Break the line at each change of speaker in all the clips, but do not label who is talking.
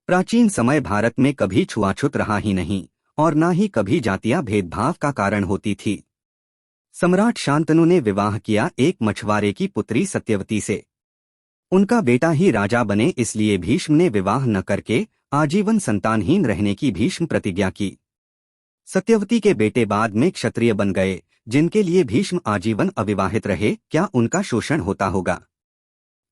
प्राचीन समय भारत में कभी छुआछूत रहा ही नहीं और न ही कभी जातियां भेदभाव का कारण होती थी। सम्राट शांतनु ने विवाह किया एक मछुआरे की पुत्री सत्यवती से। उनका बेटा ही राजा बने, इसलिए भीष्म ने विवाह न करके आजीवन संतानहीन रहने की भीष्म प्रतिज्ञा की। सत्यवती के बेटे बाद में क्षत्रिय बन गए, जिनके लिए भीष्म आजीवन अविवाहित रहे। क्या उनका शोषण होता होगा?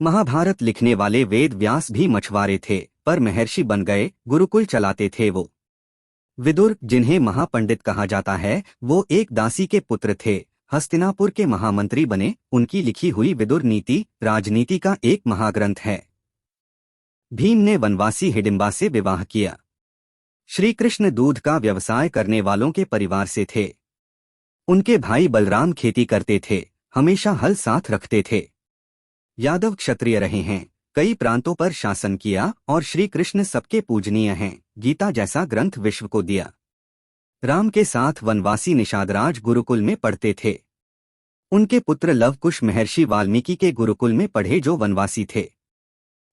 महाभारत लिखने वाले वेद व्यास भी मछुआरे थे, पर महर्षि बन गए, गुरुकुल चलाते थे वो। विदुर, जिन्हें महापंडित कहा जाता है, वो एक दासी के पुत्र थे, हस्तिनापुर के महामंत्री बने। उनकी लिखी हुई विदुर नीति राजनीति का एक महाग्रंथ है। भीम ने वनवासी हिडिंबा से विवाह किया। श्री कृष्ण दूध का व्यवसाय करने वालों के परिवार से थे। उनके भाई बलराम खेती करते थे, हमेशा हल साथ रखते थे। यादव क्षत्रिय रहे हैं, कई प्रांतों पर शासन किया और श्री कृष्ण सबके पूजनीय हैं। गीता जैसा ग्रंथ विश्व को दिया। राम के साथ वनवासी निषादराज गुरुकुल में पढ़ते थे। उनके पुत्र लव कुश महर्षि वाल्मीकि के गुरुकुल में पढ़े, जो वनवासी थे।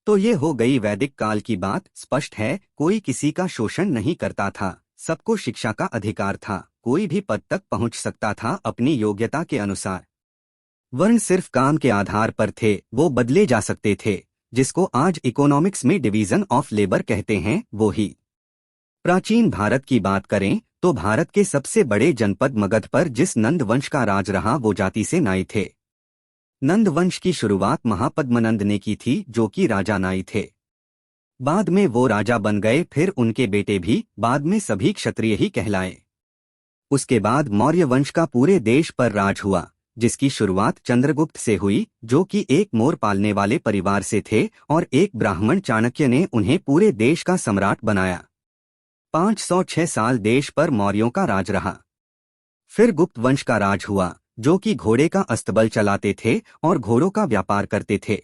तो ये हो गई वैदिक काल की बात। स्पष्ट है, कोई किसी का शोषण नहीं करता था, सबको शिक्षा का अधिकार था, कोई भी पद तक पहुंच सकता था अपनी योग्यता के अनुसार। वर्ण सिर्फ काम के आधार पर थे, वो बदले जा सकते थे। जिसको आज इकोनॉमिक्स में डिवीजन ऑफ लेबर कहते हैं, वो ही। प्राचीन भारत की बात करें तो भारत के सबसे बड़े जनपद मगध पर जिस नंद वंश का राज रहा, वो जाति से नाई थे। नंद वंश की शुरुआत महापद्मनंद ने की थी, जो कि राजा नाई थे। बाद में वो राजा बन गए, फिर उनके बेटे भी, बाद में सभी क्षत्रिय ही कहलाए। उसके बाद मौर्य वंश का पूरे देश पर राज हुआ, जिसकी शुरुआत चंद्रगुप्त से हुई, जो कि एक मोर पालने वाले परिवार से थे, और एक ब्राह्मण चाणक्य ने उन्हें पूरे देश का सम्राट बनाया। 506 साल देश पर मौर्यों का राज रहा। फिर गुप्त वंश का राज हुआ, जो कि घोड़े का अस्तबल चलाते थे और घोड़ों का व्यापार करते थे।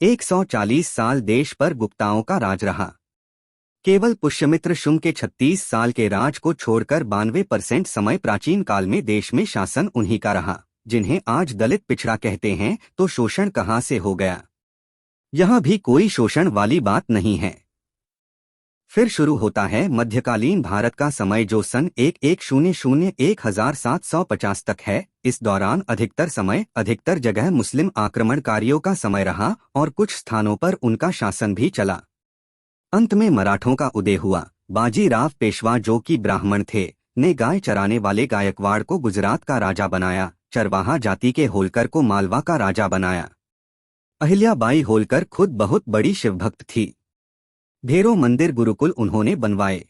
140 साल देश पर गुप्ताओं का राज रहा। केवल पुष्यमित्र शुंग के 36 साल के राज को छोड़कर 92% समय प्राचीन काल में देश में शासन उन्हीं का रहा। जिन्हें आज दलित पिछड़ा कहते हैं, तो शोषण कहाँ से हो गया? यहाँ भी कोई शोषण वाली बात नहीं है। फिर शुरू होता है मध्यकालीन भारत का समय, जो सन 1100-1750 तक है। इस दौरान अधिकतर समय, अधिकतर जगह मुस्लिम आक्रमणकारियों का समय रहा और कुछ स्थानों पर उनका शासन भी चला। अंत में मराठों का उदय हुआ। बाजीराव पेशवा, जो कि ब्राह्मण थे, ने गाय चराने वाले गायकवाड़ को गुजरात का राजा बनाया। चरवाहा जाति के होलकर को मालवा का राजा बनाया। अहिल्याबाई होलकर खुद बहुत बड़ी शिवभक्त थी। ढेरों मंदिर गुरुकुल उन्होंने बनवाए।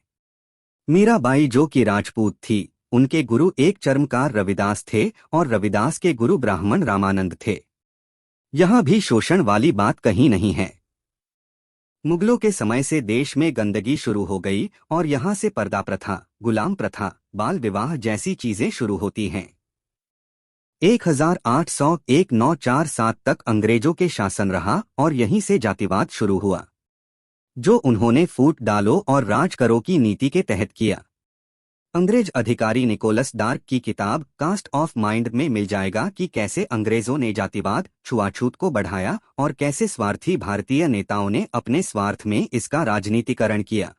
मीराबाई, जो कि राजपूत थी, उनके गुरु एक चर्मकार रविदास थे और रविदास के गुरु ब्राह्मण रामानंद थे। यहाँ भी शोषण वाली बात कहीं नहीं है। मुगलों के समय से देश में गंदगी शुरू हो गई और यहाँ से पर्दा प्रथा, गुलाम प्रथा, बाल विवाह जैसी चीजें शुरू होती हैं। 1801-1947 तक अंग्रेजों के शासन रहा और यहीं से जातिवाद शुरू हुआ, जो उन्होंने फूट डालो और राज करो की नीति के तहत किया। अंग्रेज अधिकारी निकोलस डार्क की किताब कास्ट ऑफ माइंड में मिल जाएगा कि कैसे अंग्रेजों ने जातिवाद, छुआछूत को बढ़ाया और कैसे स्वार्थी भारतीय नेताओं ने अपने स्वार्थ में इसका राजनीतिकरण किया।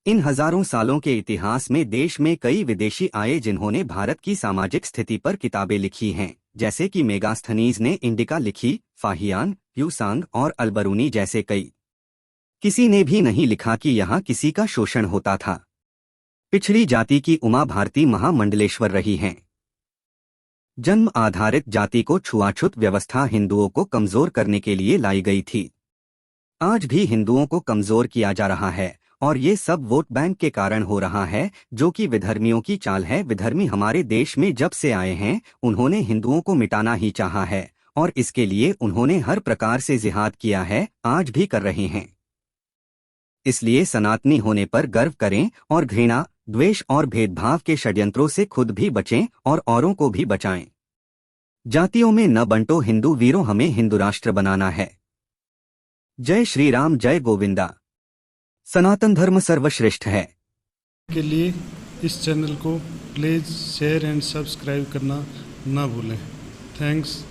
इन हजारों सालों के इतिहास में देश में कई विदेशी आए, जिन्होंने भारत की सामाजिक स्थिति पर किताबें लिखी हैं, जैसे कि मेगास्थनीज ने इंडिका लिखी, फाहियान, ह्यूसांग और अलबरूनी जैसे कई। किसी ने भी नहीं लिखा कि यहाँ किसी का शोषण होता था। पिछड़ी जाति की उमा भारती महामंडलेश्वर रही हैं। जन्म आधारित जाति को छुआछूत व्यवस्था हिंदुओं को कमजोर करने के लिए लाई गई थी। आज भी हिंदुओं को कमजोर किया जा रहा है और ये सब वोट बैंक के कारण हो रहा है, जो कि विधर्मियों की चाल है। विधर्मी हमारे देश में जब से आए हैं, उन्होंने हिंदुओं को मिटाना ही चाहा है और इसके लिए उन्होंने हर प्रकार से जिहाद किया है, आज भी कर रहे हैं। इसलिए सनातनी होने पर गर्व करें और घृणा, द्वेष और भेदभाव के षड्यंत्रों से खुद भी बचें और औरों को भी बचाएं। जातियों में न बंटो हिंदू वीरों, हमें हिंदू राष्ट्र बनाना है। जय श्री राम, जय गोविंदा। सनातन धर्म सर्वश्रेष्ठ है।
के लिए इस चैनल को प्लीज़ शेयर एंड सब्सक्राइब करना ना भूलें। थैंक्स।